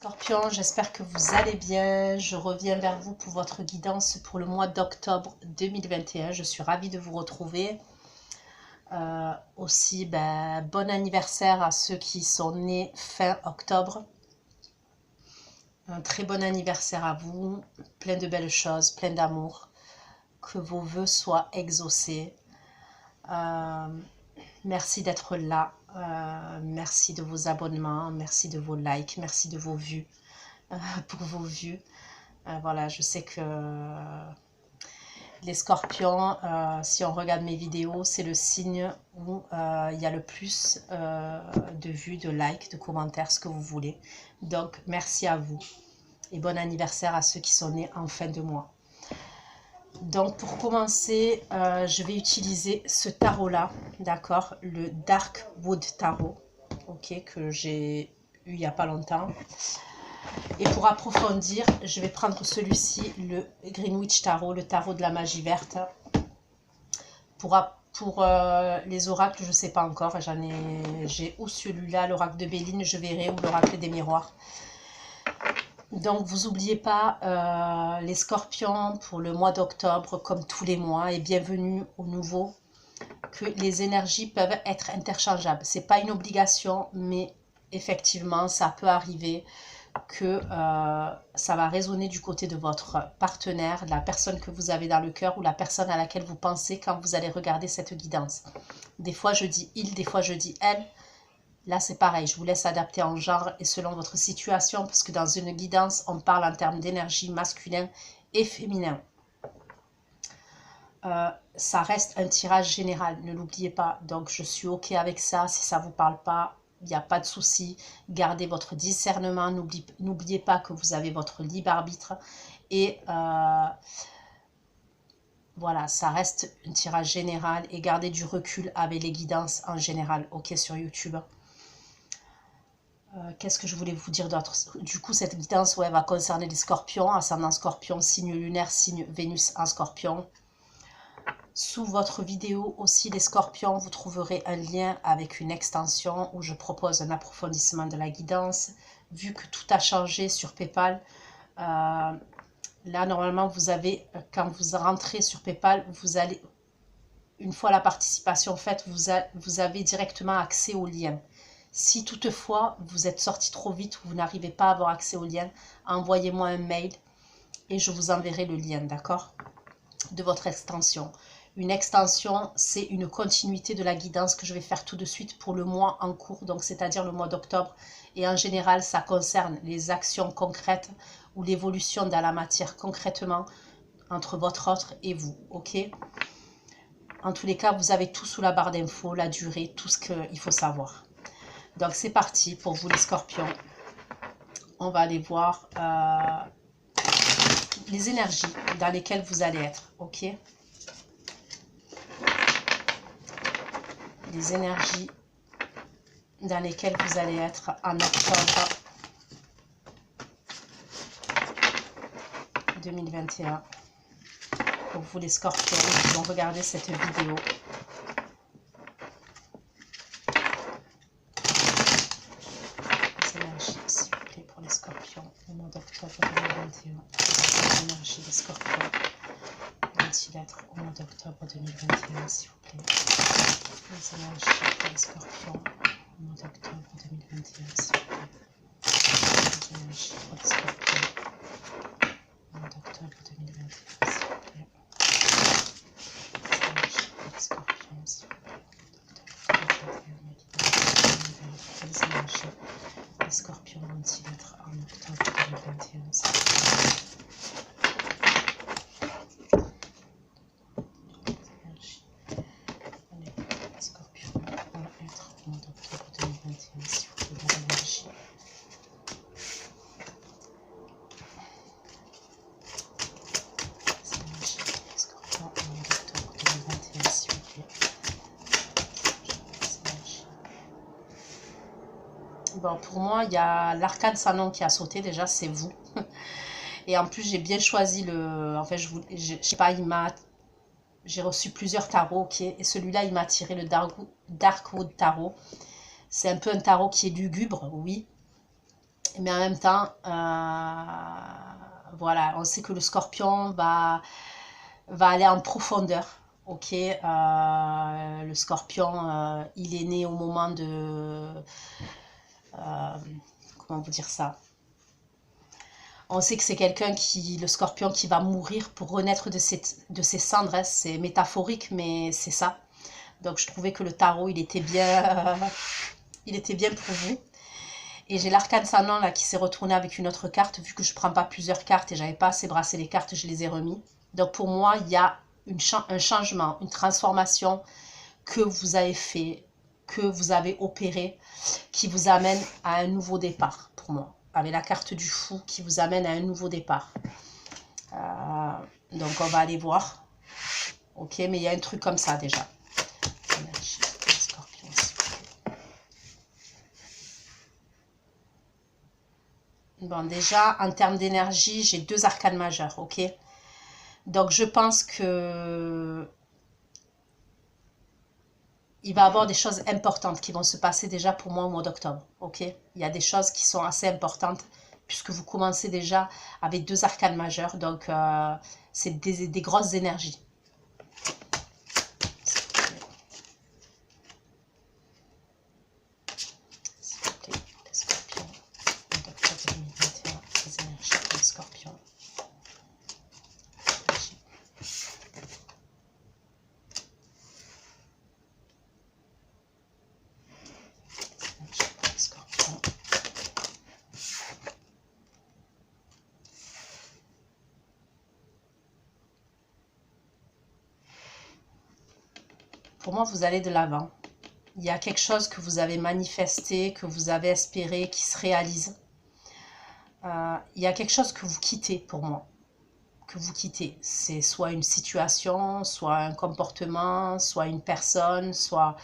Scorpion, j'espère que vous allez bien. Je reviens vers vous pour votre guidance pour le mois d'octobre 2021. Je suis ravie de vous retrouver. Aussi, bon anniversaire à ceux qui sont nés fin octobre. Un très bon anniversaire à vous. Plein de belles choses, plein d'amour. Que vos vœux soient exaucés. Merci d'être là. Merci de vos abonnements. Merci de vos likes. Merci de vos vues. Pour vos vues. Voilà, je sais que les scorpions, si on regarde mes vidéos, c'est le signe où il y a le plus de vues, de likes, de commentaires, ce que vous voulez. Donc, merci à vous. Et bon anniversaire à ceux qui sont nés en fin de mois. Donc, pour commencer, je vais utiliser ce tarot-là, d'accord? Le Dark Wood Tarot, ok, que j'ai eu il n'y a pas longtemps. Et pour approfondir, je vais prendre celui-ci, le Greenwich Tarot, le tarot de la magie verte. Pour les oracles, je ne sais pas encore. J'ai ou celui-là, l'oracle de Béline, je verrai, ou l'oracle des miroirs. Donc, vous n'oubliez pas, les scorpions, pour le mois d'octobre, comme tous les mois, et bienvenue au nouveau, que les énergies peuvent être interchangeables. Ce n'est pas une obligation, mais effectivement, ça peut arriver que ça va résonner du côté de votre partenaire, la personne que vous avez dans le cœur ou la personne à laquelle vous pensez quand vous allez regarder cette guidance. Des fois je dis il, des fois je dis elle. Là c'est pareil, je vous laisse adapter en genre et selon votre situation, parce que dans une guidance on parle en termes d'énergie masculin et féminin. Ça reste un tirage général, ne l'oubliez pas. Donc je suis ok avec ça. Si ça vous parle pas, il n'y a pas de souci. Gardez votre discernement. N'oubliez pas que vous avez votre libre arbitre. Et voilà, ça reste un tirage général. Et gardez du recul avec les guidances en général, ok, sur YouTube. Qu'est-ce que je voulais vous dire d'autre? Du coup, cette guidance, ouais, va concerner les scorpions, ascendant scorpion, signe lunaire, signe Vénus en scorpion. Sous votre vidéo aussi, les scorpions, vous trouverez un lien avec une extension où je propose un approfondissement de la guidance. Vu que tout a changé sur PayPal, là, normalement, vous avez, quand vous rentrez sur PayPal, vous allez, une fois la participation faite, vous avez directement accès au lien. Si toutefois, vous êtes sorti trop vite ou vous n'arrivez pas à avoir accès au lien, envoyez-moi un mail et je vous enverrai le lien, d'accord, de votre extension. Une extension, c'est une continuité de la guidance que je vais faire tout de suite pour le mois en cours, donc c'est-à-dire le mois d'octobre. Et en général, ça concerne les actions concrètes ou l'évolution dans la matière concrètement entre votre autre et vous, ok? En tous les cas, vous avez tout sous la barre d'infos, la durée, tout ce qu'il faut savoir. Donc c'est parti pour vous les scorpions. On va aller voir les énergies dans lesquelles vous allez être, ok? Les énergies dans lesquelles vous allez être en octobre 2021. Pour vous les scorpions qui vont regarder cette vidéo. Les énergies, s'il vous plaît, pour les scorpions au mois d'octobre 2021. Les énergies des scorpions vont-ils être au mois d'octobre 2021, s'il vous plaît? Les énergies pour les scorpions au mois d'octobre 2021, s'il vous plaît. Les énergies pour les scorpions au mois d'octobre 2021, s'il vous plaît. Les énergies pour les scorpions, s'il vous plaît. Les énergies des scorpions vont-ils être en octobre 2021, s'il vous plaît? Bon, pour moi, il y a l'arcane sans nom qui a sauté, déjà, c'est vous. Et en plus, j'ai bien choisi le... En fait, je sais pas, j'ai reçu plusieurs tarots, ok. Et celui-là, il m'a tiré le Darkwood Tarot. C'est un peu un tarot qui est lugubre, oui. Mais en même temps, voilà, on sait que le scorpion va aller en profondeur. Ok, le scorpion, il est né au moment de... comment vous dire ça? On sait que c'est quelqu'un qui, le scorpion, qui va mourir pour renaître de ses cendres. Hein. C'est métaphorique, mais c'est ça. Donc je trouvais que le tarot, il était bien pour vous. Et j'ai l'arcane Sanon là qui s'est retourné avec une autre carte, vu que je ne prends pas plusieurs cartes et j'avais pas assez brassé les cartes, je les ai remis. Donc pour moi, il y a un changement, une transformation que vous avez fait, que vous avez opéré, qui vous amène à un nouveau départ pour moi. Avec la carte du fou qui vous amène à un nouveau départ. Donc on va aller voir. Ok, mais il y a un truc comme ça déjà. Bon, déjà, en termes d'énergie, j'ai 2 arcanes majeures, ok? Donc, je pense que il va y avoir des choses importantes qui vont se passer déjà pour moi au mois d'octobre, ok? Il y a des choses qui sont assez importantes puisque vous commencez déjà avec 2 arcanes majeures, donc c'est des grosses énergies. Pour moi, vous allez de l'avant. Il y a quelque chose que vous avez manifesté, que vous avez espéré, qui se réalise. Il y a quelque chose que vous quittez pour moi. Que vous quittez. C'est soit une situation, soit un comportement, soit une personne, soit...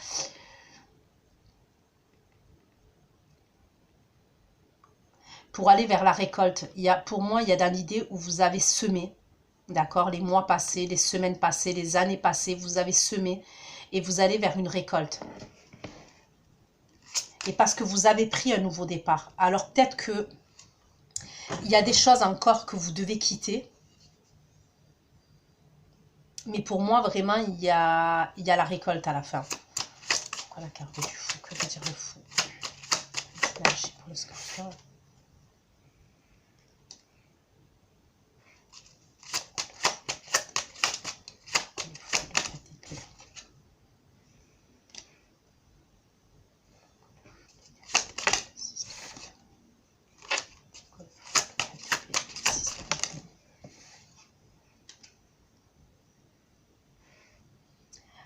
Pour aller vers la récolte, pour moi, il y a dans l'idée où vous avez semé, d'accord, les mois passés, les semaines passées, les années passées, vous avez semé et vous allez vers une récolte. Et parce que vous avez pris un nouveau départ. Alors peut-être que il y a des choses encore que vous devez quitter. Mais pour moi, vraiment, il y a la récolte à la fin. Pourquoi la carte du fou? Que veut dire le fou? L'énergie pour le scorpion.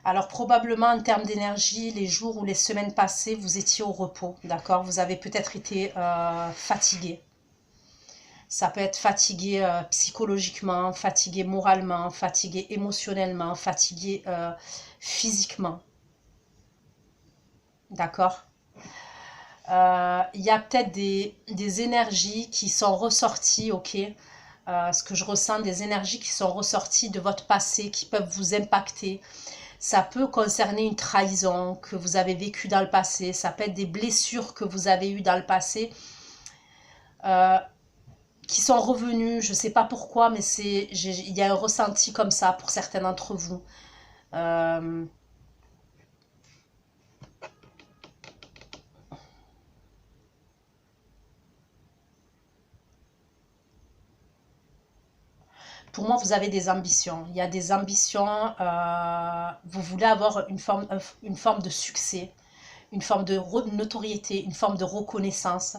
Alors probablement en termes d'énergie, les jours ou les semaines passées, vous étiez au repos, d'accord? Vous avez peut-être été fatigué. Ça peut être fatigué psychologiquement, fatigué moralement, fatigué émotionnellement, fatigué physiquement. D'accord? Il y a peut-être des énergies qui sont ressorties, ok? Ce que je ressens, des énergies qui sont ressorties de votre passé, qui peuvent vous impacter. Ça peut concerner une trahison que vous avez vécue dans le passé. Ça peut être des blessures que vous avez eues dans le passé. Qui sont revenues, je ne sais pas pourquoi, mais il y a un ressenti comme ça pour certains d'entre vous. Pour moi, vous avez des ambitions. Il y a des ambitions, vous voulez avoir une forme de succès, une forme de notoriété, une forme de reconnaissance.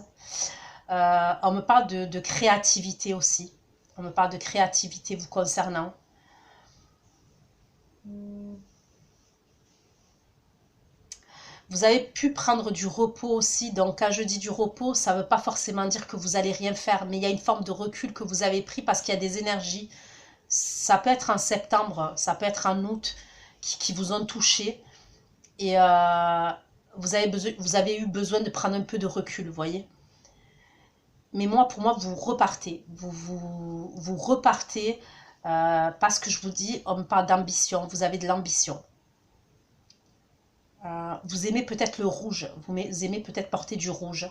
On me parle de créativité aussi. On me parle de créativité vous concernant. Vous avez pu prendre du repos aussi. Donc, quand je dis du repos, ça ne veut pas forcément dire que vous allez rien faire. Mais il y a une forme de recul que vous avez pris parce qu'il y a des énergies. Ça peut être en septembre, ça peut être en août qui vous ont touché. Et vous avez eu besoin de prendre un peu de recul, vous voyez. Mais moi, pour moi, vous repartez. Vous repartez parce que je vous dis, on me parle d'ambition. Vous avez de l'ambition. Vous aimez peut-être le rouge. Vous aimez peut-être porter du rouge.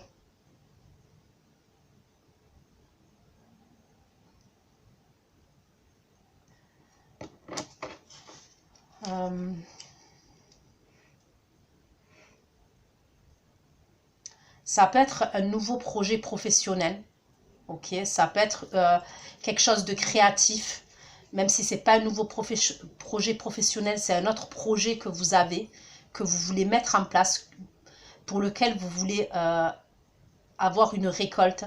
Ça peut être un nouveau projet professionnel. Ok, ça peut être quelque chose de créatif. Même si ce n'est pas un nouveau projet professionnel, c'est un autre projet que vous avez, que vous voulez mettre en place, pour lequel vous voulez avoir une récolte.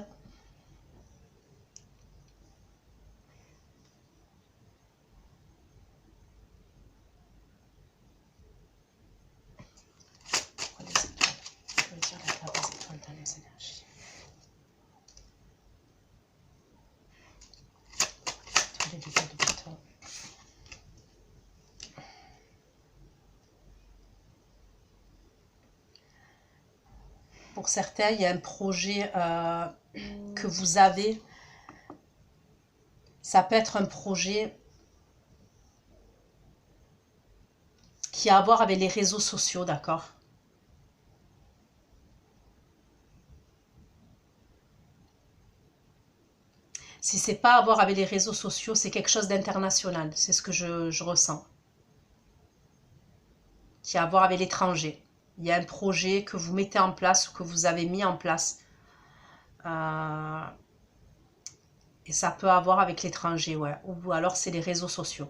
Pour certains, il y a un projet que vous avez. Ça peut être un projet qui a à voir avec les réseaux sociaux, d'accord? Si c'est pas à voir avec les réseaux sociaux, c'est quelque chose d'international. C'est ce que je ressens. Qui a à voir avec l'étranger. Il y a un projet que vous mettez en place ou que vous avez mis en place. Et ça peut avoir avec l'étranger, ouais. Ou alors c'est les réseaux sociaux.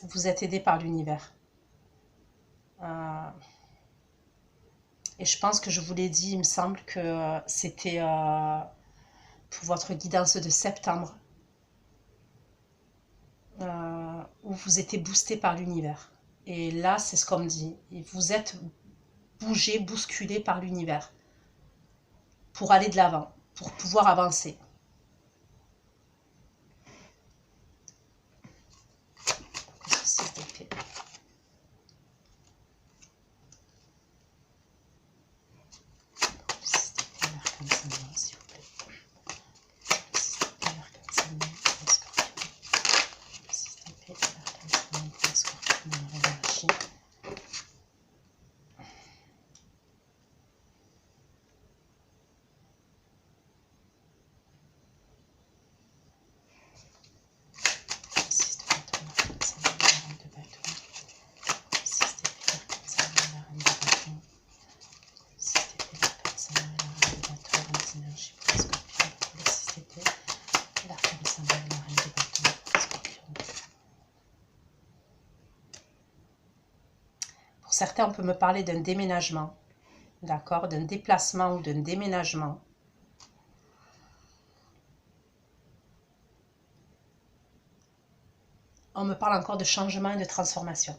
Vous êtes aidé par l'univers. Et je pense que je vous l'ai dit, il me semble que c'était pour votre guidance de septembre, où vous étiez boosté par l'univers. Et là, c'est ce qu'on me dit. Vous êtes bougé, bousculé par l'univers pour aller de l'avant, pour pouvoir avancer. Certains, on peut me parler d'un déménagement, d'accord, d'un déplacement ou d'un déménagement. On me parle encore de changement et de transformation.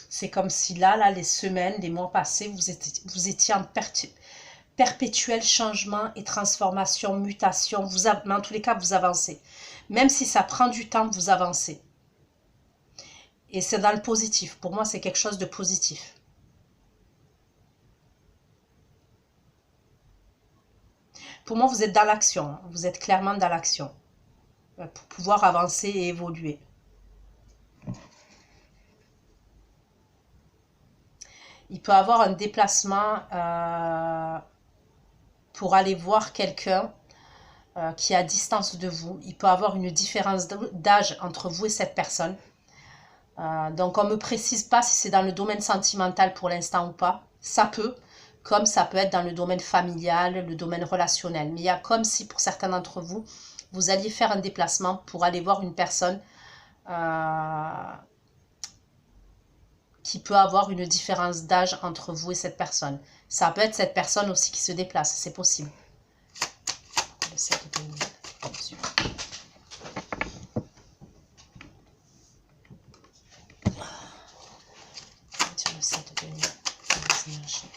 C'est comme si là, les semaines, les mois passés, vous étiez en perpétuel changement et transformation, mutation. Mais en tous les cas, vous avancez. Même si ça prend du temps, vous avancez. Et c'est dans le positif. Pour moi, c'est quelque chose de positif. Pour moi, vous êtes dans l'action. Vous êtes clairement dans l'action. Pour pouvoir avancer et évoluer. Il peut avoir un déplacement pour aller voir quelqu'un qui est à distance de vous. Il peut avoir une différence d'âge entre vous et cette personne. Donc on ne me précise pas si c'est dans le domaine sentimental pour l'instant ou pas. Ça peut, comme ça peut être dans le domaine familial, le domaine relationnel. Mais il y a comme si pour certains d'entre vous, vous alliez faire un déplacement pour aller voir une personne qui peut avoir une différence d'âge entre vous et cette personne. Ça peut être cette personne aussi qui se déplace, c'est possible. Le 7 de 2000, attention. Le 7 de 2000, les énergies.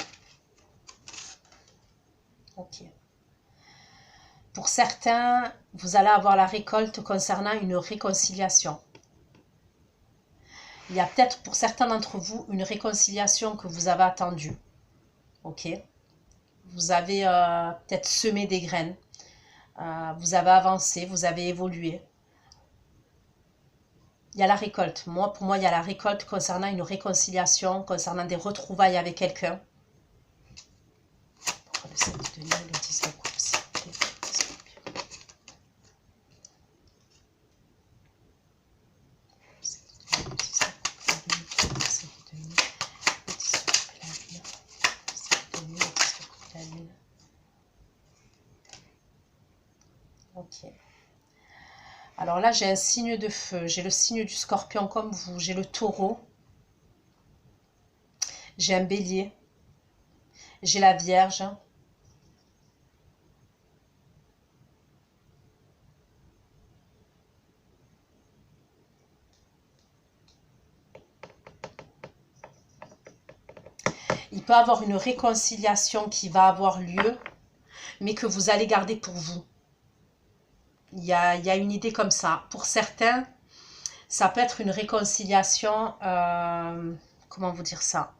Ok. Pour certains, vous allez avoir la récolte concernant une réconciliation. Il y a peut-être pour certains d'entre vous une réconciliation que vous avez attendue. Ok. Vous avez peut-être semé des graines. Vous avez avancé, vous avez évolué. Il y a la récolte. Pour moi, il y a la récolte concernant une réconciliation, concernant des retrouvailles avec quelqu'un. Pourquoi le 7 de Nil, le 10 de coupe, s'il vous plaît, ok. Alors là, j'ai un signe de feu. J'ai le signe du scorpion comme vous. J'ai le taureau. J'ai un bélier. J'ai la vierge. Il peut y avoir une réconciliation qui va avoir lieu, mais que vous allez garder pour vous. Il y a une idée comme ça. Pour certains, ça peut être une réconciliation, comment vous dire ça?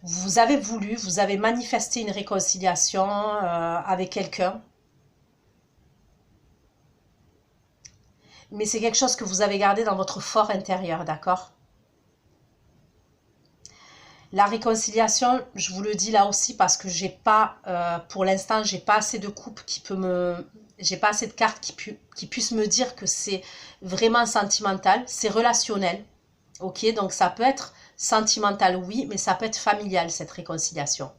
Vous avez voulu, vous avez manifesté une réconciliation avec quelqu'un. Mais c'est quelque chose que vous avez gardé dans votre fort intérieur, d'accord? La réconciliation, je vous le dis là aussi parce que j'ai pas, pour l'instant, j'ai pas assez de coupe qui peut me... J'ai pas assez de cartes qui puissent me dire que c'est vraiment sentimental, c'est relationnel. Ok, donc ça peut être sentimental, oui, mais ça peut être familial, cette réconciliation.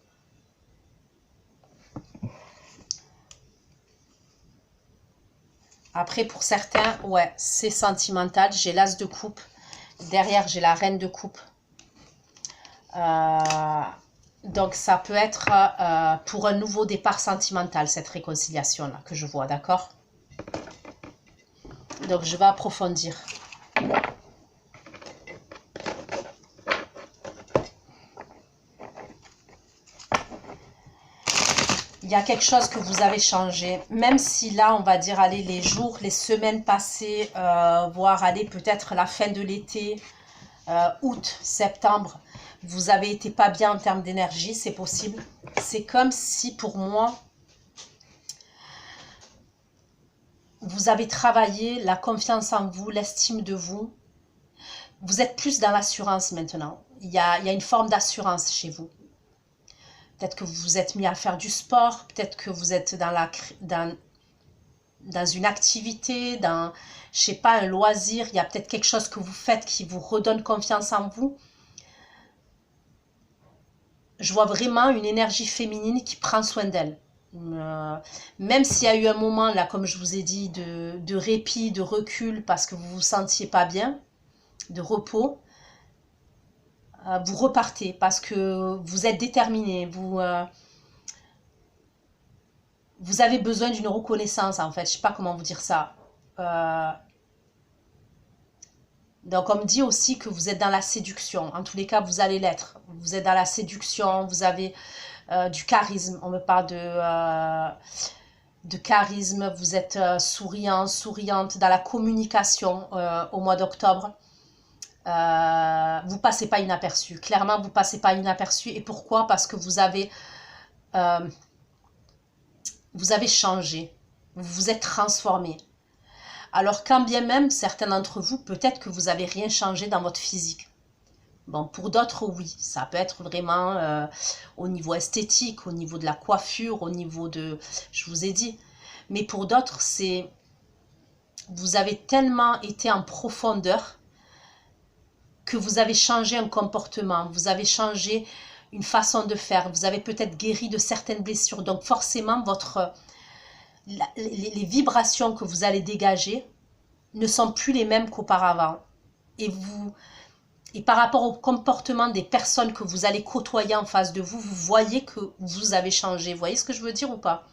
Après, pour certains, ouais, c'est sentimental. J'ai l'as de coupe. Derrière, j'ai la reine de coupe. Donc, ça peut être pour un nouveau départ sentimental, cette réconciliation-là, que je vois, d'accord? Donc, je vais approfondir. Il y a quelque chose que vous avez changé, même si là, on va dire, allez, les jours, les semaines passées, voire aller peut-être la fin de l'été, août, septembre, vous avez été pas bien en termes d'énergie, c'est possible. C'est comme si, pour moi, vous avez travaillé la confiance en vous, l'estime de vous. Vous êtes plus dans l'assurance maintenant. Il y a une forme d'assurance chez vous. Peut-être que vous vous êtes mis à faire du sport, peut-être que vous êtes dans une activité, dans, je sais pas, un loisir. Il y a peut-être quelque chose que vous faites qui vous redonne confiance en vous. Je vois vraiment une énergie féminine qui prend soin d'elle. Même s'il y a eu un moment, là, comme je vous ai dit, de répit, de recul, parce que vous vous sentiez pas bien, de repos, vous repartez, parce que vous êtes déterminé, vous avez besoin d'une reconnaissance, en fait, je sais pas comment vous dire ça. Donc, on me dit aussi que vous êtes dans la séduction. En tous les cas, vous allez l'être. Vous êtes dans la séduction, vous avez du charisme. On me parle de charisme. Vous êtes souriant, souriante, dans la communication au mois d'octobre. Vous passez pas inaperçu. Clairement, vous passez pas inaperçu. Et pourquoi? Parce que vous avez changé. Vous vous êtes transformé. Alors, quand bien même, certains d'entre vous, peut-être que vous n'avez rien changé dans votre physique. Bon, pour d'autres, oui. Ça peut être vraiment au niveau esthétique, au niveau de la coiffure, au niveau de... Je vous ai dit. Mais pour d'autres, c'est... Vous avez tellement été en profondeur que vous avez changé un comportement. Vous avez changé une façon de faire. Vous avez peut-être guéri de certaines blessures. Donc, forcément, les vibrations que vous allez dégager ne sont plus les mêmes qu'auparavant. Et par rapport au comportement des personnes que vous allez côtoyer en face de vous, vous voyez que vous avez changé. Vous voyez ce que je veux dire ou pas?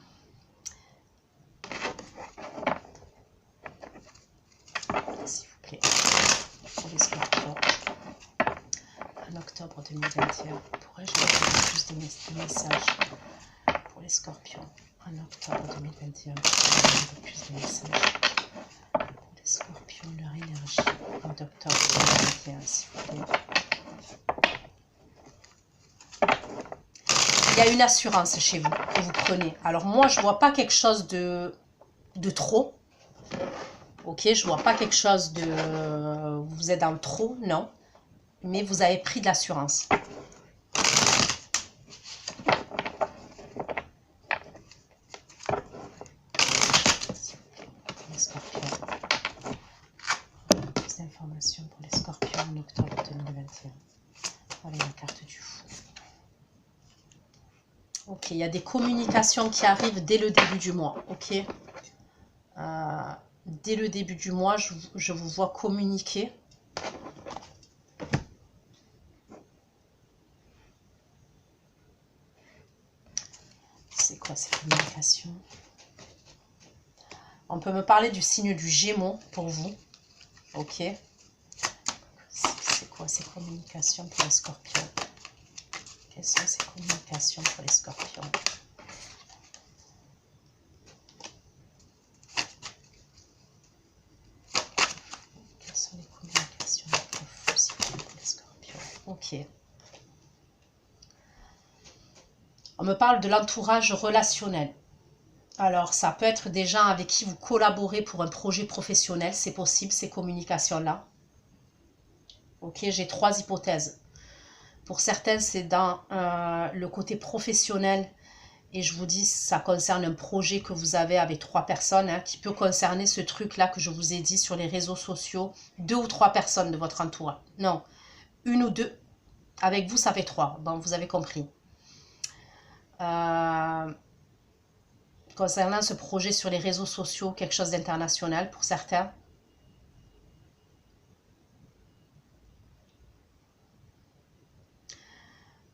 S'il vous plaît. Pour les scorpions. En octobre 2021. Pourrais-je avoir plus de messages pour les scorpions? En octobre 2021. Plus de messages pour les scorpions, leur énergie. En octobre 2021, s'il vous plaît. Il y a une assurance chez vous que vous prenez. Alors moi, je ne vois pas quelque chose de trop. Ok, je vois pas quelque chose de... Vous êtes dans le trop, non. Mais vous avez pris de l'assurance. Les scorpions. Plus d'informations pour les scorpions en octobre 2021. Voilà la carte du fou. Ok, il y a des communications qui arrivent dès le début du mois. Ok. Dès le début du mois, je vous vois communiquer. C'est quoi ces communications? On peut me parler du signe du Gémeaux pour vous. Ok. C'est quoi ces communications pour les scorpions? Quelles sont ces communications pour les scorpions? Quelles sont les communications pour les scorpions? Ok. On me parle de l'entourage relationnel. Alors, ça peut être des gens avec qui vous collaborez pour un projet professionnel. C'est possible, ces communications-là. Ok, j'ai 3 hypothèses. Pour certaines, c'est dans le côté professionnel. Et je vous dis, ça concerne un projet que vous avez avec 3 personnes, hein, qui peut concerner ce truc-là que je vous ai dit sur les réseaux sociaux. 2 ou 3 personnes de votre entourage. Non, 1 ou 2. Avec vous, ça fait 3. Bon, vous avez compris. Concernant ce projet sur les réseaux sociaux, quelque chose d'international pour certains.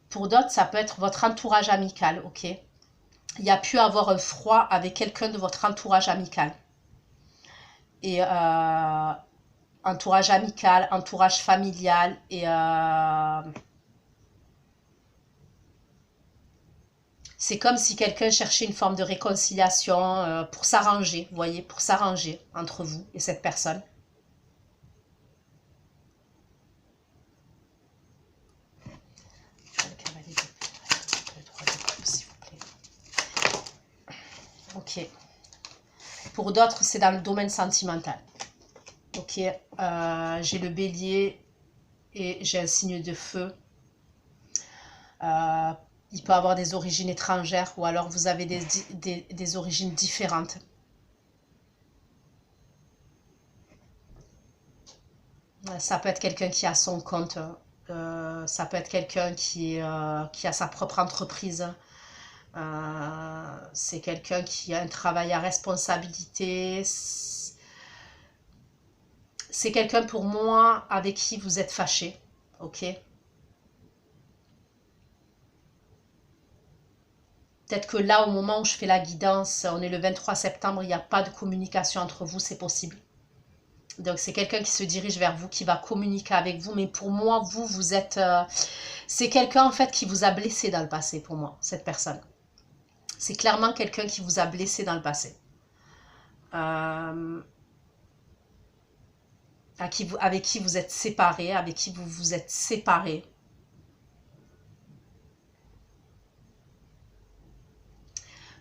Pour d'autres, ça peut être votre entourage amical, ok? Il y a pu avoir un froid avec quelqu'un de votre entourage amical. Et entourage amical, entourage familial et c'est comme si quelqu'un cherchait une forme de réconciliation pour s'arranger, vous voyez, pour s'arranger entre vous et cette personne. Ok. Pour d'autres, c'est dans le domaine sentimental. Ok. J'ai le bélier et j'ai un signe de feu. Il peut avoir des origines étrangères ou alors vous avez des origines différentes. Ça peut être quelqu'un qui a son compte. Ça peut être quelqu'un qui a sa propre entreprise. C'est quelqu'un qui a un travail à responsabilité. C'est quelqu'un pour moi avec qui vous êtes fâché. Ok. Peut-être que là, au moment où je fais la guidance, on est le 23 septembre, il n'y a pas de communication entre vous, c'est possible. Donc, c'est quelqu'un qui se dirige vers vous, qui va communiquer avec vous. Mais pour moi, vous êtes... c'est quelqu'un, en fait, qui vous a blessé dans le passé, pour moi, cette personne. C'est clairement quelqu'un qui vous a blessé dans le passé. Avec qui vous êtes séparés, avec qui vous vous êtes séparés.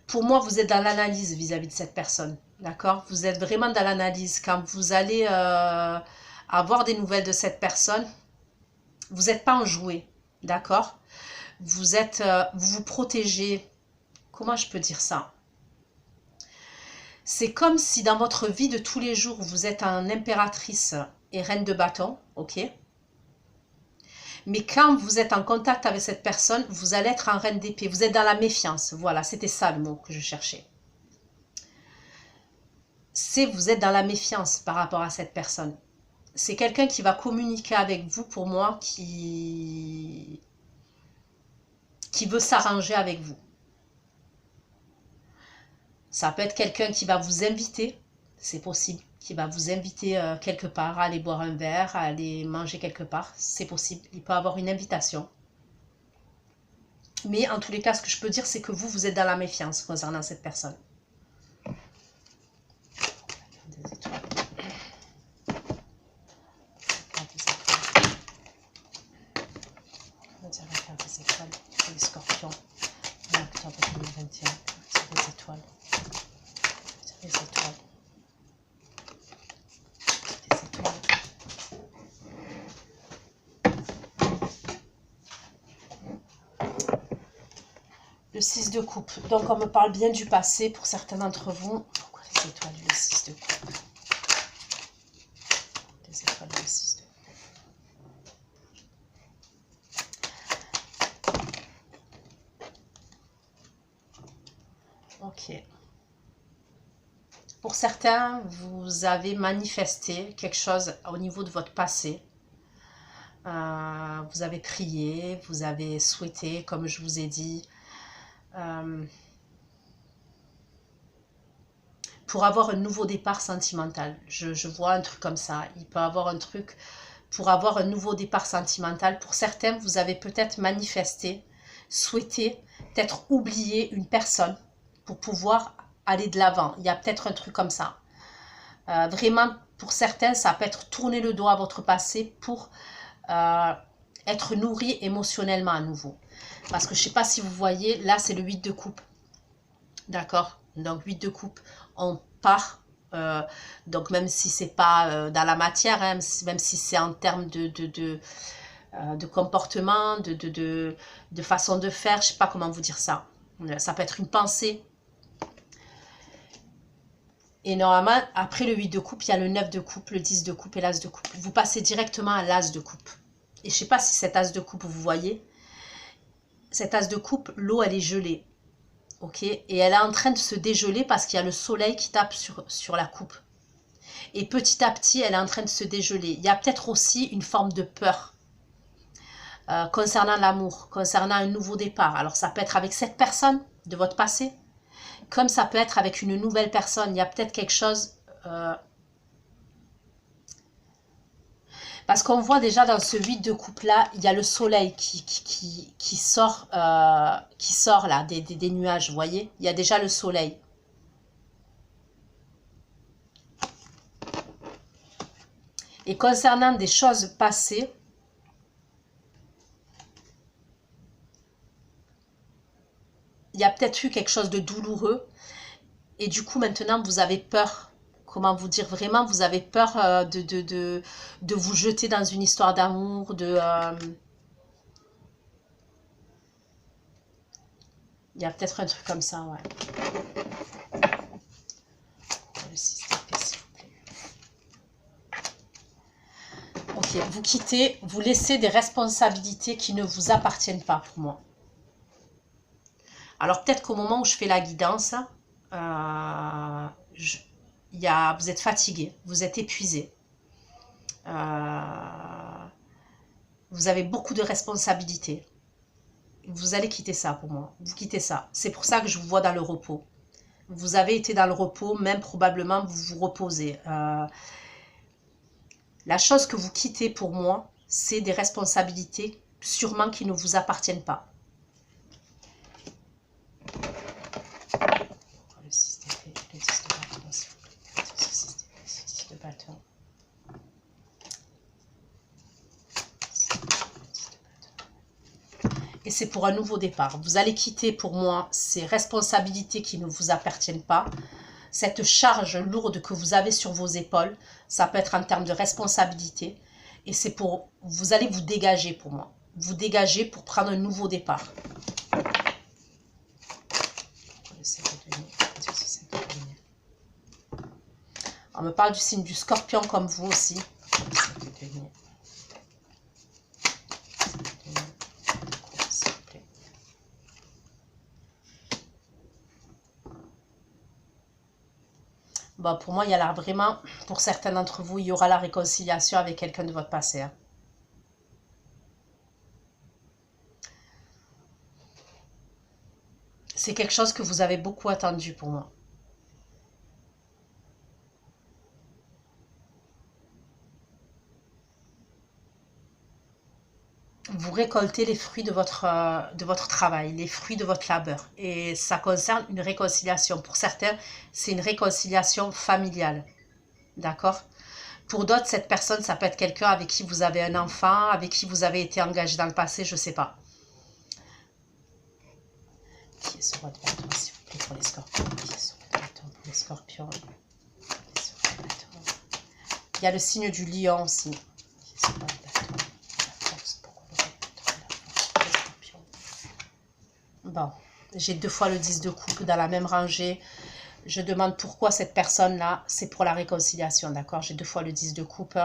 Pour moi, vous êtes dans l'analyse vis-à-vis de cette personne. D'accord? Vous êtes vraiment dans l'analyse. Quand vous allez avoir des nouvelles de cette personne, vous n'êtes pas enjoué. D'accord? Vous vous protégez. Comment je peux dire ça? C'est comme si dans votre vie de tous les jours, vous êtes en impératrice et reine de bâton. Ok? Mais quand vous êtes en contact avec cette personne, vous allez être en reine d'épée. Vous êtes dans la méfiance. Voilà, c'était ça le mot que je cherchais. Vous êtes dans la méfiance par rapport à cette personne. C'est quelqu'un qui va communiquer avec vous, pour moi, qui veut s'arranger avec vous. Ça peut être quelqu'un qui va vous inviter, c'est possible, qui va vous inviter quelque part, à aller boire un verre, à aller manger quelque part, c'est possible. Il peut avoir une invitation. Mais en tous les cas, ce que je peux dire, c'est que vous êtes dans la méfiance concernant cette personne. Des étoiles. On va dire la carte des étoiles pour les scorpions en octobre 2021. C'est des étoiles. C'est des étoiles. 6 de coupe. Donc, on me parle bien du passé pour certains d'entre vous. Pourquoi les étoiles, le 6 de coupe? Les étoiles, le 6 de coupe. Ok. Pour certains, vous avez manifesté quelque chose au niveau de votre passé. Vous avez prié, vous avez souhaité, comme je vous ai dit, pour avoir un nouveau départ sentimental. Je vois un truc comme ça. Il peut avoir un truc pour avoir un nouveau départ sentimental. Pour certains, vous avez peut-être manifesté, souhaité, peut-être oublié une personne pour pouvoir aller de l'avant. Il y a peut-être un truc comme ça. Vraiment, pour certains, ça peut être tourner le dos à votre passé pour être nourri émotionnellement à nouveau. Parce que je ne sais pas si vous voyez, là, c'est le 8 de coupe. D'accord? Donc, 8 de coupe, on part. Donc, même si ce n'est pas dans la matière, hein, même si c'est en termes de comportement, de façon de faire, je ne sais pas comment vous dire ça. Ça peut être une pensée. Et normalement, après le 8 de coupe, il y a le 9 de coupe, le 10 de coupe et l'as de coupe. Vous passez directement à l'as de coupe. Et je ne sais pas si cet as de coupe, vous voyez, cet as de coupe, l'eau, elle est gelée. Ok, et elle est en train de se dégeler parce qu'il y a le soleil qui tape sur la coupe. Et petit à petit, elle est en train de se dégeler. Il y a peut-être aussi une forme de peur concernant l'amour, concernant un nouveau départ. Alors, ça peut être avec cette personne de votre passé, comme ça peut être avec une nouvelle personne. Il y a peut-être quelque chose... parce qu'on voit déjà dans ce 8 de coupe là, il y a le soleil qui sort là des nuages, vous voyez. Il y a déjà le soleil. Et concernant des choses passées, il y a peut-être eu quelque chose de douloureux. Et du coup, maintenant, vous avez peur. Comment vous dire? Vraiment, vous avez peur de vous jeter dans une histoire d'amour, Il y a peut-être un truc comme ça, ouais. Le 6 d'épée, s'il vous plaît. Ok, vous quittez, vous laissez des responsabilités qui ne vous appartiennent pas pour moi. Alors peut-être qu'au moment où je fais la guidance, vous êtes fatigué, vous êtes épuisé. Vous avez beaucoup de responsabilités. Vous allez quitter ça pour moi. Vous quittez ça. C'est pour ça que je vous vois dans le repos. Vous avez été dans le repos, même probablement vous vous reposez. La chose que vous quittez pour moi, c'est des responsabilités sûrement qui ne vous appartiennent pas. Le 6 d'épée, le 10 de bâton, s'il vous plaît. Le 6 de bâton. Et c'est pour un nouveau départ. Vous allez quitter pour moi ces responsabilités qui ne vous appartiennent pas. Cette charge lourde que vous avez sur vos épaules, ça peut être en termes de responsabilité. Et c'est pour, vous allez vous dégager pour moi. Vous dégager pour prendre un nouveau départ. On me parle du signe du Scorpion comme vous aussi. Bon, pour moi, il y a là vraiment, pour certains d'entre vous, il y aura la réconciliation avec quelqu'un de votre passé. Hein. C'est quelque chose que vous avez beaucoup attendu pour moi. Vous récoltez les fruits de votre travail, les fruits de votre labeur. Et ça concerne une réconciliation. Pour certains, c'est une réconciliation familiale. D'accord? Pour d'autres, cette personne, ça peut être quelqu'un avec qui vous avez un enfant, avec qui vous avez été engagé dans le passé, je ne sais pas. Qui est ce roi de bâton, s'il vous plaît, pour les scorpions? Qui est ce roi de bâton pour les scorpions? Qui est ce roi de bâton? Il y a le signe du lion aussi. Qui est ce roi de bâton? Bon, J'ai 2 fois le 10 de coupe dans la même rangée. Je demande pourquoi cette personne-là, c'est pour la réconciliation, d'accord? J'ai 2 fois le 10 de coupe.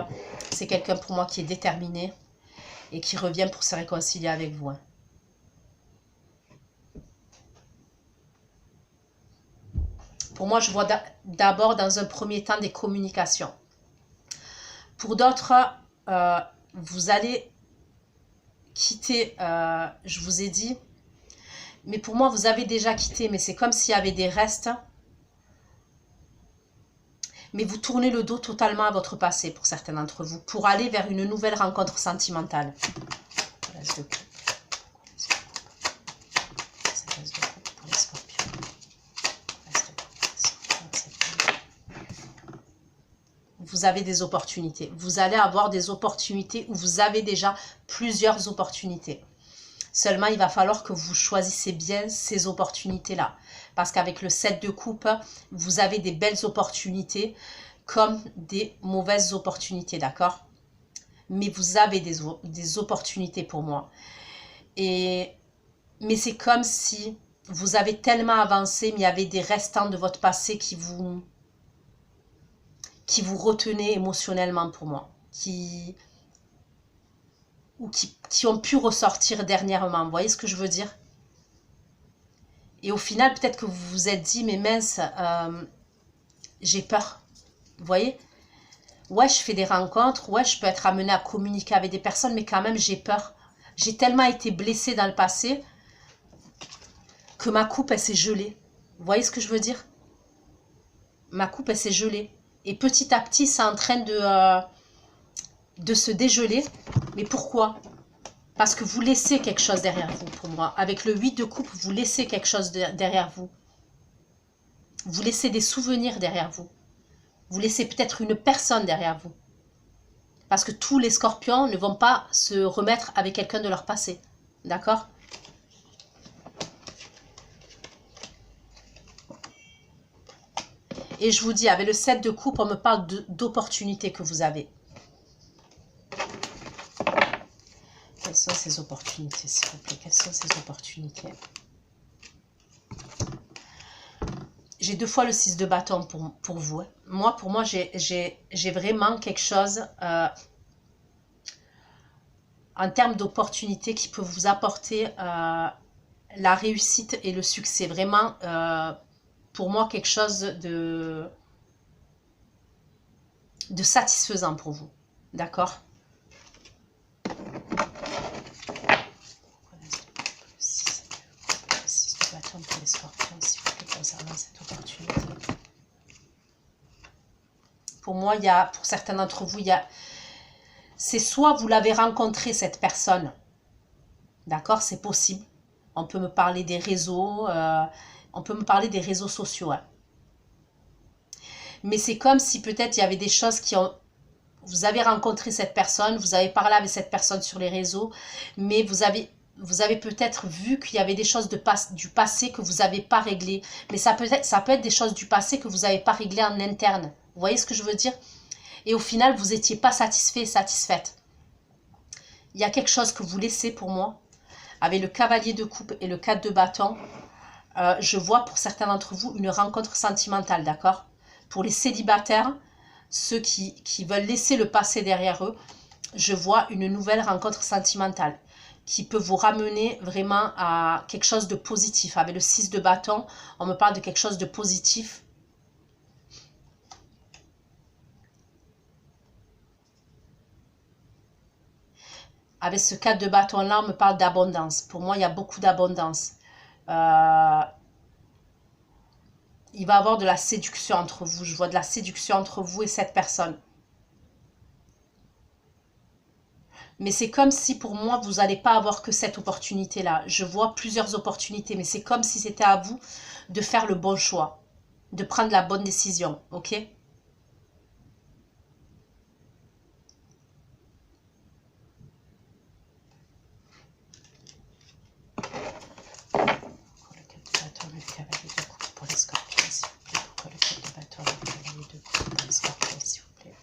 C'est quelqu'un pour moi qui est déterminé et qui revient pour se réconcilier avec vous. Hein. Pour moi, je vois d'abord dans un premier temps des communications. Pour d'autres, vous allez quitter, je vous ai dit, mais pour moi, vous avez déjà quitté, mais c'est comme s'il y avait des restes. Mais vous tournez le dos totalement à votre passé pour certains d'entre vous, pour aller vers une nouvelle rencontre sentimentale. Vous avez des opportunités. Vous allez avoir des opportunités où vous avez déjà plusieurs opportunités. Seulement, il va falloir que vous choisissez bien ces opportunités-là. Parce qu'avec le 7 de coupe, vous avez des belles opportunités comme des mauvaises opportunités, d'accord? Mais vous avez des opportunités pour moi. Mais c'est comme si vous avez tellement avancé, mais il y avait des restants de votre passé qui vous retenaient émotionnellement pour moi. Qui ont pu ressortir dernièrement. Vous voyez ce que je veux dire? Et au final, peut-être que vous vous êtes dit, mais mince, j'ai peur. Vous voyez? Ouais, je fais des rencontres, ouais, je peux être amenée à communiquer avec des personnes, mais quand même, j'ai peur. J'ai tellement été blessée dans le passé que ma coupe, elle s'est gelée. Vous voyez ce que je veux dire? Ma coupe, elle s'est gelée. Et petit à petit, c'est en train de se dégeler. Mais pourquoi? Parce que vous laissez quelque chose derrière vous, pour moi. Avec le 8 de coupe, vous laissez quelque chose derrière vous. Vous laissez des souvenirs derrière vous. Vous laissez peut-être une personne derrière vous. Parce que tous les scorpions ne vont pas se remettre avec quelqu'un de leur passé. D'accord? Et je vous dis, avec le 7 de coupe, on me parle d'opportunités que vous avez. Quelles sont ces opportunités, s'il vous plaît? Quelles sont ces opportunités? J'ai 2 fois le 6 de bâton pour vous. Pour moi, j'ai vraiment quelque chose en termes d'opportunités qui peut vous apporter la réussite et le succès. Vraiment, pour moi, quelque chose de satisfaisant pour vous. D'accord? Pour les scorpions, s'il vous plaît, concernant cette opportunité. Pour moi, pour certains d'entre vous, c'est soit vous l'avez rencontré, cette personne, d'accord, c'est possible. On peut me parler des réseaux, on peut me parler des réseaux sociaux. Hein. Mais c'est comme si peut-être il y avait des choses vous avez rencontré cette personne, vous avez parlé avec cette personne sur les réseaux, mais vous avez peut-être vu qu'il y avait des choses du passé que vous n'avez pas réglées. Mais ça peut être des choses du passé que vous n'avez pas réglées en interne. Vous voyez ce que je veux dire? Et au final, vous n'étiez pas satisfait, satisfaite. Il y a quelque chose que vous laissez pour moi. Avec le cavalier de coupe et le 4 de bâton, je vois pour certains d'entre vous une rencontre sentimentale, d'accord? Pour les célibataires, ceux qui veulent laisser le passé derrière eux, je vois une nouvelle rencontre sentimentale qui peut vous ramener vraiment à quelque chose de positif. Avec le 6 de bâton, on me parle de quelque chose de positif. Avec ce 4 de bâton-là, on me parle d'abondance. Pour moi, il y a beaucoup d'abondance. Il va y avoir de la séduction entre vous. Je vois de la séduction entre vous et cette personne. Mais c'est comme si pour moi, vous n'allez pas avoir que cette opportunité-là. Je vois plusieurs opportunités, mais c'est comme si c'était à vous de faire le bon choix, de prendre la bonne décision, ok? Pour les scorpions, s'il vous plaît. Pourquoi le 4 de bâton avec le cavalier de coupe pour les scorpions, s'il vous plaît?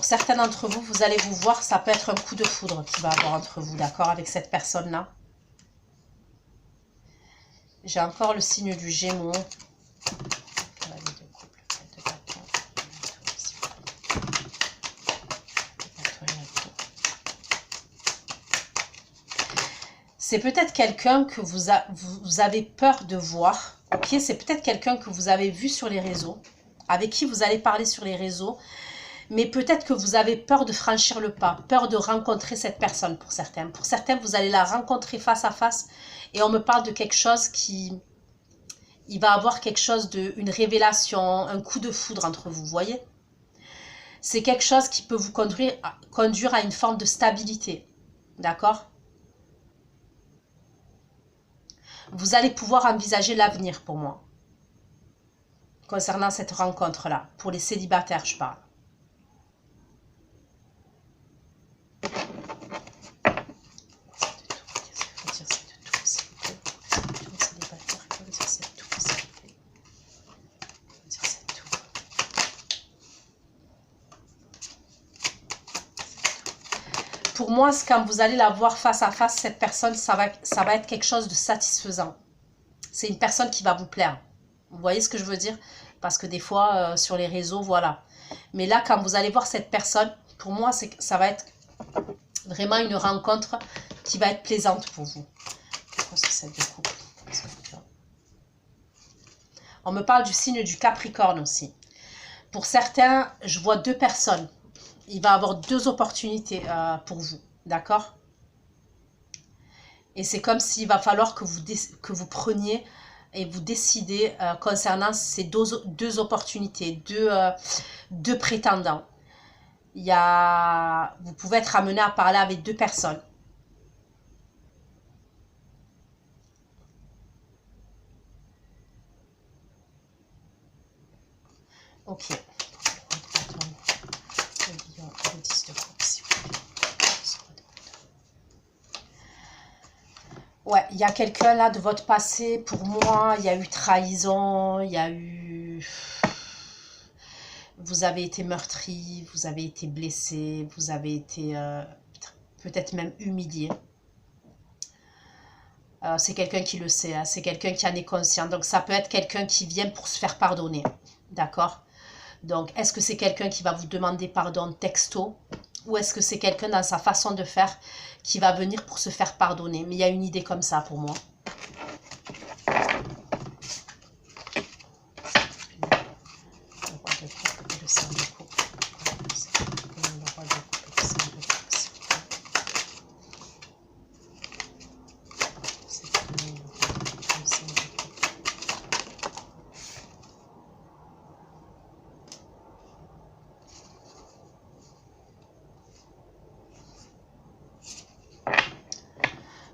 pour certains d'entre vous, vous allez vous voir, ça peut être un coup de foudre qui va avoir entre vous, d'accord, avec cette personne-là. J'ai encore le signe du Gémeaux. C'est peut-être quelqu'un que vous avez peur de voir. Ok, c'est peut-être quelqu'un que vous avez vu sur les réseaux, avec qui vous allez parler sur les réseaux. Mais peut-être que vous avez peur de franchir le pas, peur de rencontrer cette personne pour certains. Pour certains, vous allez la rencontrer face à face et on me parle de quelque chose qui... Il va avoir quelque chose une révélation, un coup de foudre entre vous, voyez? C'est quelque chose qui peut vous conduire à une forme de stabilité, d'accord? Vous allez pouvoir envisager l'avenir pour moi, concernant cette rencontre-là. Pour les célibataires, je parle. Pour moi, quand vous allez la voir face à face, cette personne, ça va être quelque chose de satisfaisant. C'est une personne qui va vous plaire. Vous voyez ce que je veux dire? Parce que des fois, sur les réseaux, voilà. Mais là, quand vous allez voir cette personne, pour moi, ça va être vraiment une rencontre qui va être plaisante pour vous. Pourquoi c'est celle de couple? On me parle du signe du Capricorne aussi. Pour certains, je vois deux personnes. Il va y avoir deux opportunités pour vous, d'accord? Et c'est comme s'il va falloir que vous preniez et vous décidez concernant ces deux opportunités, deux prétendants. Vous pouvez être amené à parler avec deux personnes. Ok. Ouais, il y a quelqu'un là de votre passé, pour moi, il y a eu trahison, il y a eu... Vous avez été meurtri, vous avez été blessé, vous avez été peut-être même humilié. C'est quelqu'un qui le sait, hein, c'est quelqu'un qui en est conscient. Donc ça peut être quelqu'un qui vient pour se faire pardonner, d'accord? Donc est-ce que c'est quelqu'un qui va vous demander pardon texto? Ou est-ce que c'est quelqu'un dans sa façon de faire qui va venir pour se faire pardonner? Mais il y a une idée comme ça pour moi.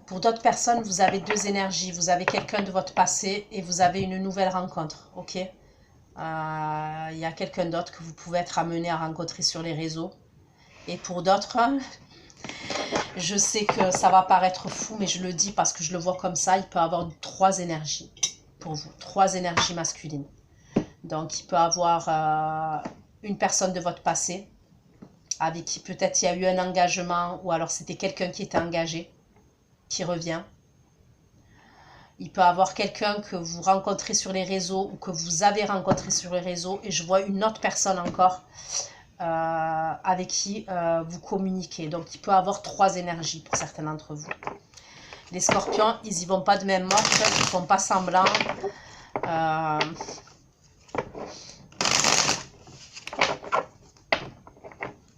Pour d'autres personnes, vous avez deux énergies. Vous avez quelqu'un de votre passé et vous avez une nouvelle rencontre. Ok? Il y a quelqu'un d'autre que vous pouvez être amené à rencontrer sur les réseaux. Et pour d'autres, je sais que ça va paraître fou, mais je le dis parce que je le vois comme ça. Il peut avoir trois énergies pour vous. Trois énergies masculines. Donc, il peut avoir une personne de votre passé avec qui peut-être il y a eu un engagement ou alors c'était quelqu'un qui était engagé, qui revient. Il peut avoir quelqu'un que vous rencontrez sur les réseaux ou que vous avez rencontré sur les réseaux. Et je vois une autre personne encore avec qui vous communiquez. Donc, il peut avoir trois énergies pour certains d'entre vous. Les scorpions, ils n'y vont pas de même mode. Ils ne font pas semblant.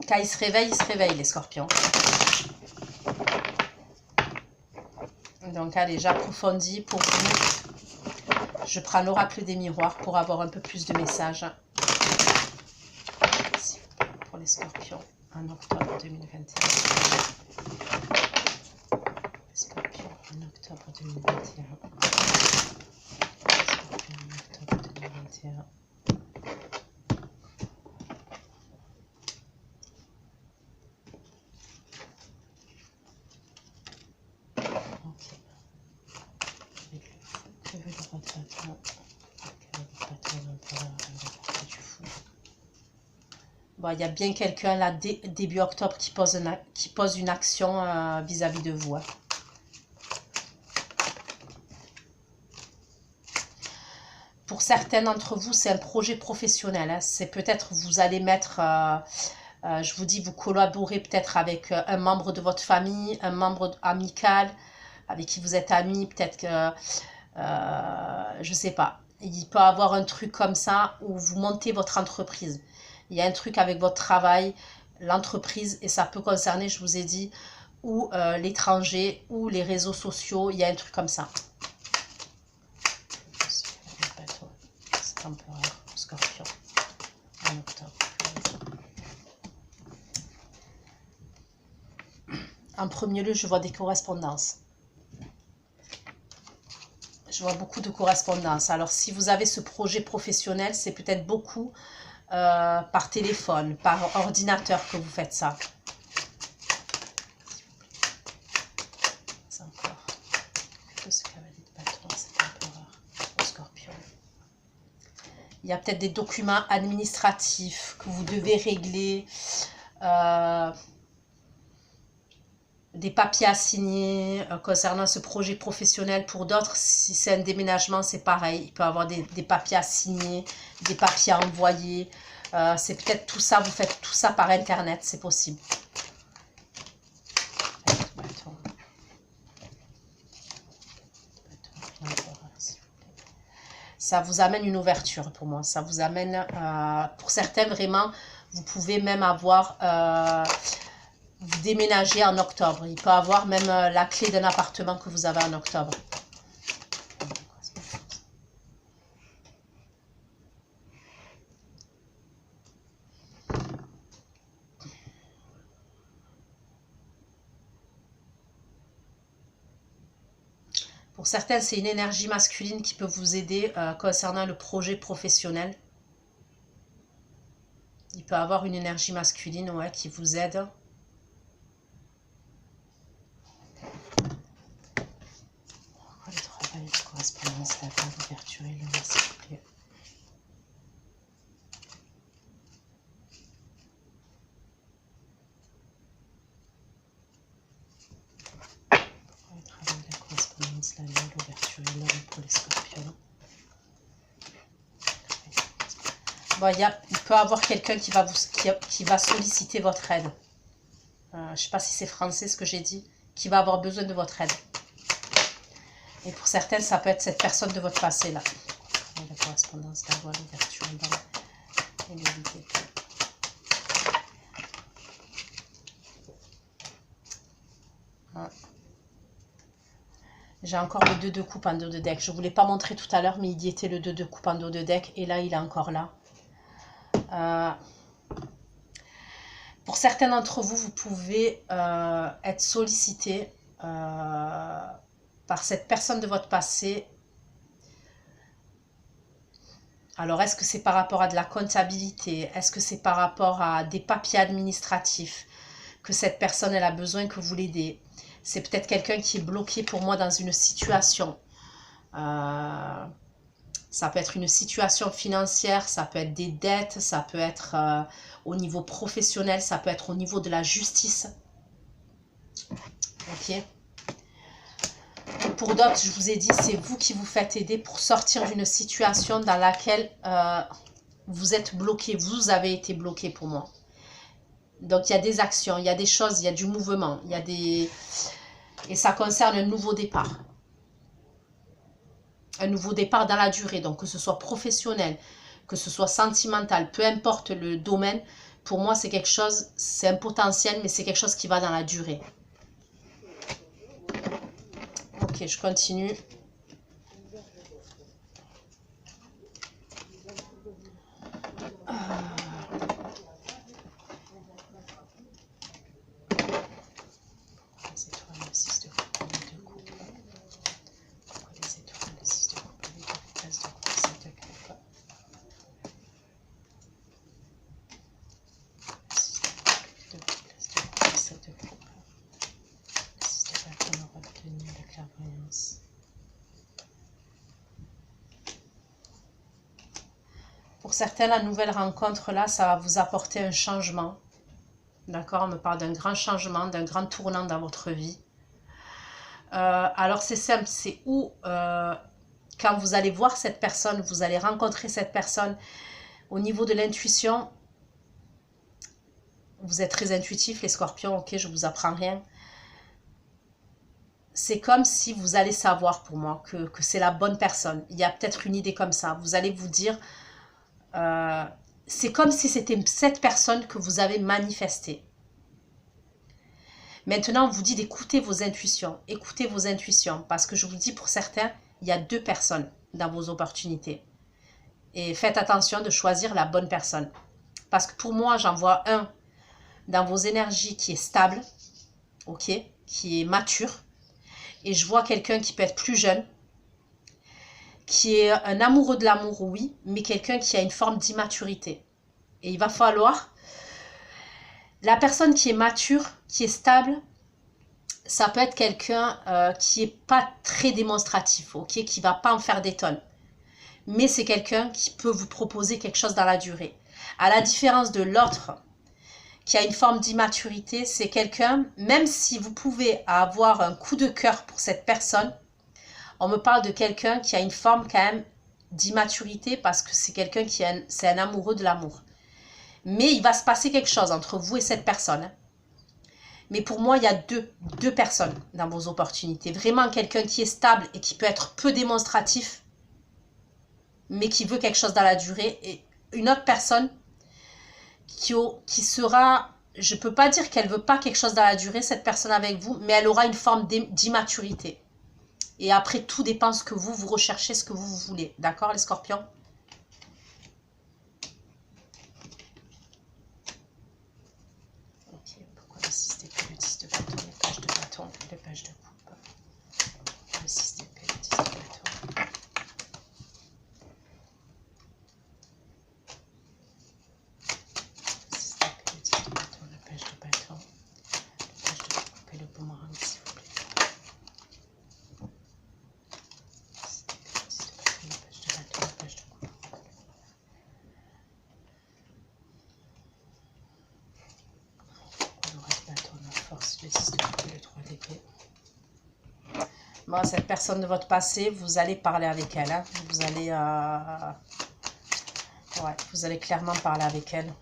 Quand ils se réveillent, les scorpions. Donc, allez, j'approfondis pour vous. Je prends l'oracle des miroirs pour avoir un peu plus de messages. Pour les scorpions, en octobre 2021. Les scorpions, en octobre 2021. Scorpions, en octobre 2021. Bon, il y a bien quelqu'un là, début octobre, qui pose une action vis-à-vis de vous. Hein. Pour certains d'entre vous, c'est un projet professionnel. Hein. C'est peut-être, vous allez mettre... je vous dis, vous collaborez peut-être avec un membre de votre famille, un membre amical, avec qui vous êtes amis, peut-être que... je sais pas. Il peut y avoir un truc comme ça où vous montez votre entreprise. Il y a un truc avec votre travail, l'entreprise, et ça peut concerner, je vous ai dit, ou l'étranger, ou les réseaux sociaux. Il y a un truc comme ça. C'est temporaire, Scorpion, en octobre. En premier lieu, je vois des correspondances. Je vois beaucoup de correspondances. Alors, si vous avez ce projet professionnel, c'est peut-être beaucoup par téléphone, par ordinateur que vous faites ça. C'est encore. Ce cavalier de bâton, c'est temporaire. Au Scorpion. Il y a peut-être des documents administratifs que vous devez régler. Des papiers à signer concernant ce projet professionnel. Pour d'autres, si c'est un déménagement, c'est pareil. Il peut y avoir des papiers à signer, des papiers à envoyer. C'est peut-être tout ça, vous faites tout ça par Internet, c'est possible. Ça vous amène une ouverture pour moi. Ça vous amène, pour certains vraiment, vous pouvez même avoir... vous déménagez en octobre. Il peut y avoir même la clé d'un appartement que vous avez en octobre. Pour certains, c'est une énergie masculine qui peut vous aider concernant le projet professionnel. Il peut y avoir une énergie masculine, ouais, qui vous aide. Pourquoi le travail de correspondance, la table, l'ouverture et le nez, s'il vous plaît. Pourquoi le travail de la correspondance, la lune, l'ouverture et l'homme pour les scorpions. Bon, il peut y avoir quelqu'un qui va solliciter votre aide. Je ne sais pas si c'est français ce que j'ai dit. Qui va avoir besoin de votre aide. Et pour certaines, ça peut être cette personne de votre passé là. La correspondance, la voix, l'ouverture et l'humilité. J'ai encore le 2 de coupe en dos de deck. Je ne vous l'ai pas montré tout à l'heure, mais il y était le 2 de coupe en dos de deck. Et là, il est encore là. Pour certains d'entre vous, vous pouvez être sollicité par cette personne de votre passé. Alors, est-ce que c'est par rapport à de la comptabilité? Est-ce que c'est par rapport à des papiers administratifs que cette personne elle a besoin que vous l'aidez? C'est peut-être quelqu'un qui est bloqué pour moi dans une situation. Ça peut être une situation financière, ça peut être des dettes, ça peut être au niveau professionnel, ça peut être au niveau de la justice. Ok. Pour d'autres, je vous ai dit, c'est vous qui vous faites aider pour sortir d'une situation dans laquelle vous êtes bloqué, vous avez été bloqué pour moi. Donc, il y a des actions, il y a des choses, il y a du mouvement, il y a des... Et ça concerne un nouveau départ. Un nouveau départ dans la durée, donc que ce soit professionnel, que ce soit sentimental, peu importe le domaine, pour moi, c'est quelque chose, c'est un potentiel, mais c'est quelque chose qui va dans la durée. Ok, je continue. certains, la nouvelle rencontre, là, ça va vous apporter un changement. D'accord? On me parle d'un grand changement, d'un grand tournant dans votre vie. Alors, c'est simple, c'est où, quand vous allez voir cette personne, vous allez rencontrer cette personne, au niveau de l'intuition, vous êtes très intuitif, les scorpions, ok, je vous apprends rien. C'est comme si vous allez savoir, pour moi, que c'est la bonne personne. Il y a peut-être une idée comme ça. Vous allez vous dire, c'est comme si c'était cette personne que vous avez manifestée. Maintenant, on vous dit d'écouter vos intuitions. Écoutez vos intuitions. Parce que je vous dis, pour certains, il y a 2 personnes dans vos opportunités. Et faites attention de choisir la bonne personne. Parce que pour moi, j'en vois un dans vos énergies qui est stable, ok, qui est mature. Et je vois quelqu'un qui peut être plus jeune, qui est un amoureux de l'amour, oui, mais quelqu'un qui a une forme d'immaturité. Et il va falloir... La personne qui est mature, qui est stable, ça peut être quelqu'un qui n'est pas très démonstratif, ok, qui ne va pas en faire des tonnes. Mais c'est quelqu'un qui peut vous proposer quelque chose dans la durée. À la différence de l'autre, qui a une forme d'immaturité, c'est quelqu'un, même si vous pouvez avoir un coup de cœur pour cette personne, on me parle de quelqu'un qui a une forme quand même d'immaturité parce que c'est quelqu'un qui c'est un amoureux de l'amour. Mais il va se passer quelque chose entre vous et cette personne. Mais pour moi, il y a deux personnes dans vos opportunités. Vraiment quelqu'un qui est stable et qui peut être peu démonstratif, mais qui veut quelque chose dans la durée. Et une autre personne qui sera... Je ne peux pas dire qu'elle ne veut pas quelque chose dans la durée, cette personne avec vous, mais elle aura une forme d'immaturité. Et après, tout dépend ce que vous recherchez, ce que vous voulez. D'accord, les scorpions? Ok, pourquoi le 6 d'épée, le 10 de bâton, les pages de bâton, les pages de coupe? Le 6 d'épée, le 10 de bâton. Le 6 d'épée, le 10 de bâton, la page de bâton, le page de coupe et le boomerang, s'il vous plaît. Bon, cette personne de votre passé, vous allez parler avec elle. Hein. Vous allez, ouais, vous allez clairement parler avec elle.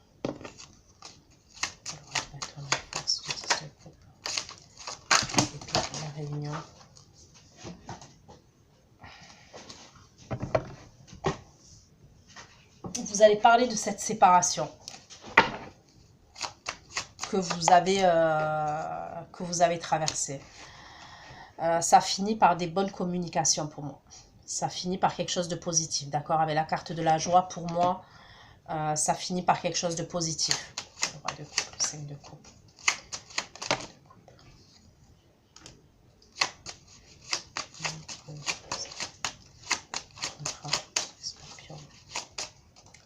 La réunion. Vous allez parler de cette séparation que vous avez traversée. Ça finit par des bonnes communications pour moi. Ça finit par quelque chose de positif, d'accord? Avec la carte de la joie, pour moi, ça finit par quelque chose de positif. Le roi de coupe, le 5 de coupe.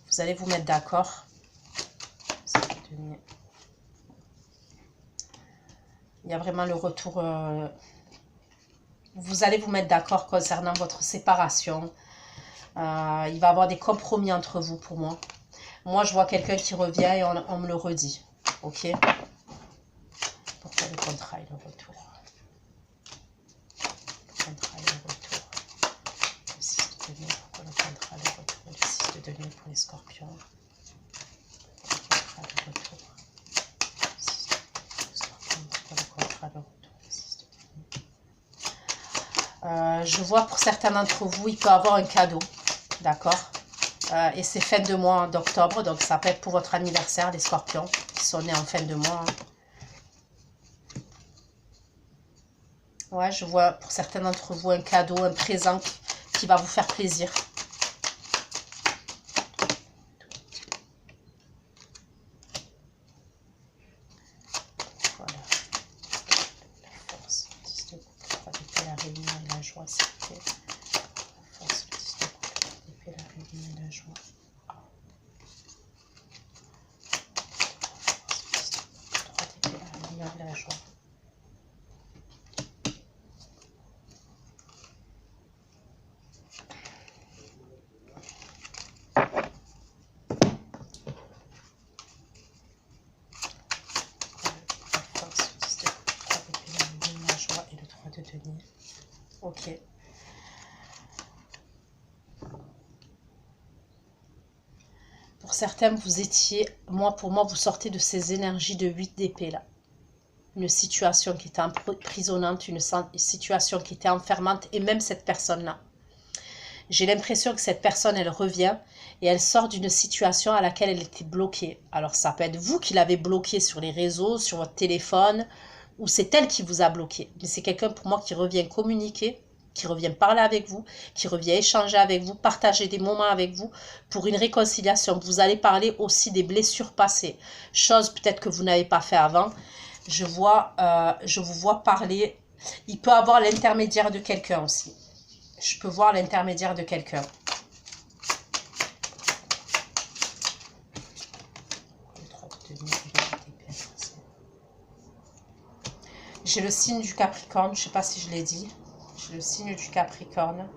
Vous allez vous mettre d'accord. Il y a vraiment le retour... vous allez vous mettre d'accord concernant votre séparation. Il va y avoir des compromis entre vous pour moi. Moi, je vois quelqu'un qui revient et on me le redit. Ok? Pourquoi le contrat et le retour? Le contrat et le retour. Le 6 de denier. Pourquoi le contrat et le retour? Le 6 de denier pour les scorpions. Le contrat et le retour. Le 6 de scorpions. Pourquoi le contrat et le retour? Le 6 de denier. Je vois pour certains d'entre vous, il peut y avoir un cadeau. D'accord? Et c'est fin de mois d'octobre, donc ça peut être pour votre anniversaire, les scorpions, qui sont nés en fin de mois. Ouais, je vois pour certains d'entre vous un cadeau, un présent qui va vous faire plaisir. Voilà. La force, le 10 de coupe, la réunion et la joie, c'était... La force, le 10 de coupe, la réunion et la joie. La joie. denier. Ok. Pour certains, vous étiez, pour moi, vous sortez de ces énergies de 8 d'épée là. Une situation qui était emprisonnante, une situation qui était enfermante, et même cette personne-là. J'ai l'impression que cette personne, elle revient et elle sort d'une situation à laquelle elle était bloquée. Alors, ça peut être vous qui l'avez bloquée sur les réseaux, sur votre téléphone, ou c'est elle qui vous a bloqué. Mais c'est quelqu'un pour moi qui revient communiquer, qui revient parler avec vous, qui revient échanger avec vous, partager des moments avec vous pour une réconciliation. Vous allez parler aussi des blessures passées, chose peut-être que vous n'avez pas fait avant. Je vous vois parler. Il peut avoir l'intermédiaire de quelqu'un aussi. Je peux voir l'intermédiaire de quelqu'un. J'ai le signe du Capricorne. Je ne sais pas si je l'ai dit. J'ai le signe du Capricorne.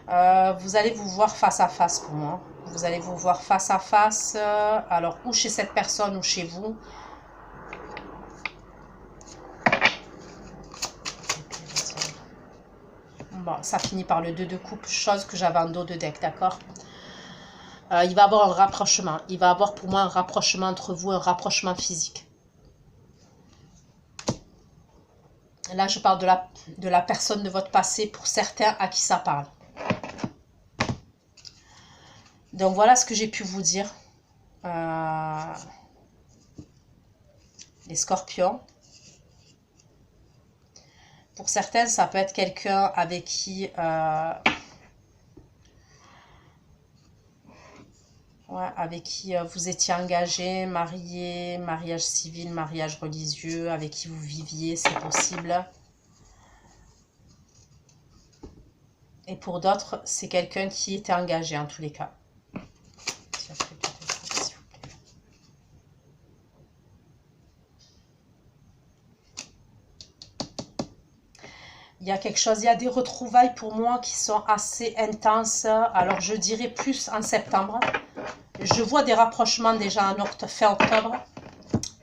Vous allez vous voir face à face pour moi. Vous allez vous voir face à face. Alors, ou chez cette personne ou chez vous. Bon, ça finit par le 2 de coupe, chose que j'avais en dos de deck, d'accord? Il va y avoir un rapprochement. Il va y avoir pour moi un rapprochement entre vous, un rapprochement physique. Là, je parle de la personne de votre passé pour certains à qui ça parle. Donc, voilà ce que j'ai pu vous dire. Les scorpions. Pour certains, ça peut être quelqu'un avec qui... vous étiez engagé, marié, mariage civil, mariage religieux, avec qui vous viviez, c'est possible. Et pour d'autres, c'est quelqu'un qui était engagé en tous les cas. Il y a quelque chose, il y a des retrouvailles pour moi qui sont assez intenses. Alors, je dirais plus en septembre. Je vois des rapprochements déjà en fin octobre.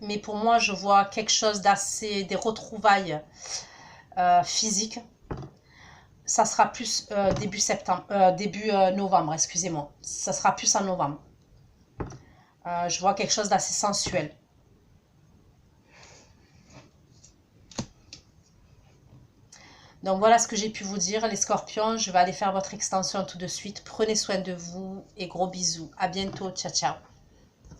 Mais pour moi, je vois quelque chose d'assez... des retrouvailles physiques. Ça sera plus début septembre, début novembre, excusez-moi. Ça sera plus en novembre. Je vois quelque chose d'assez sensuel. Donc voilà ce que j'ai pu vous dire, les scorpions. Je vais aller faire votre extension tout de suite. Prenez soin de vous et gros bisous. À bientôt. Ciao, ciao.